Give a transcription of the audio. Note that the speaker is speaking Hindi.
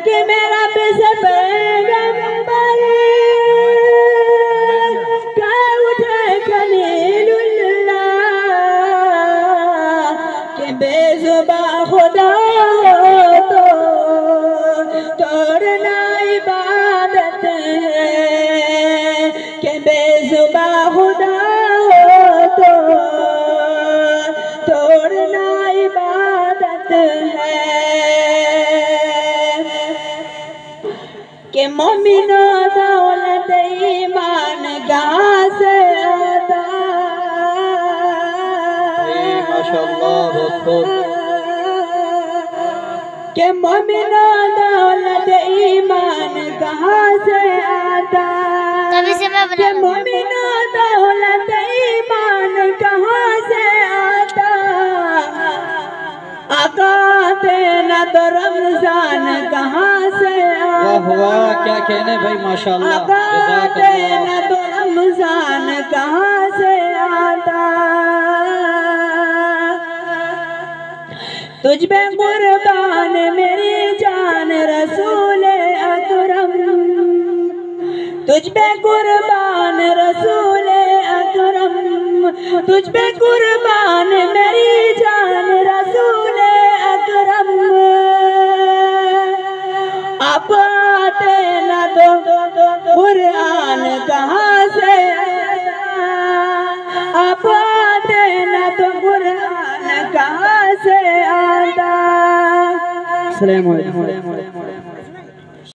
कि मेरा से पैगंबर कह उठे खलीलुल्लाह कि बेजुबा खुदा हो तो तोड़ना इबादत है कि बेजुबा खुदा हो तो तोड़ना इबादत है कि मोमिनो दौलत ईमान गाह से आता माशाअल्लाह बहुत खूब कि मोमिनो दौलत ईमान कहाँ से आता कि मोमिनो दौलत ईमान कहाँ से आता आकाते न तो रमजान कहाँ से वाह वाह क्या कहने भाई माशाअल्लाह आकाते न तो रमजान कहाँ से आता तुझ पे कुर्बान मेरी जान रसूल अकरम तुझ पे कुर्बान रसूल अकरम तुझ पे कुर्बान मेरी जान रसूल अकरम आप आते न तो कुरान कहाँ से आप आते न तो कुरान कहाँ से आता। अस्सलाम वालेकुम।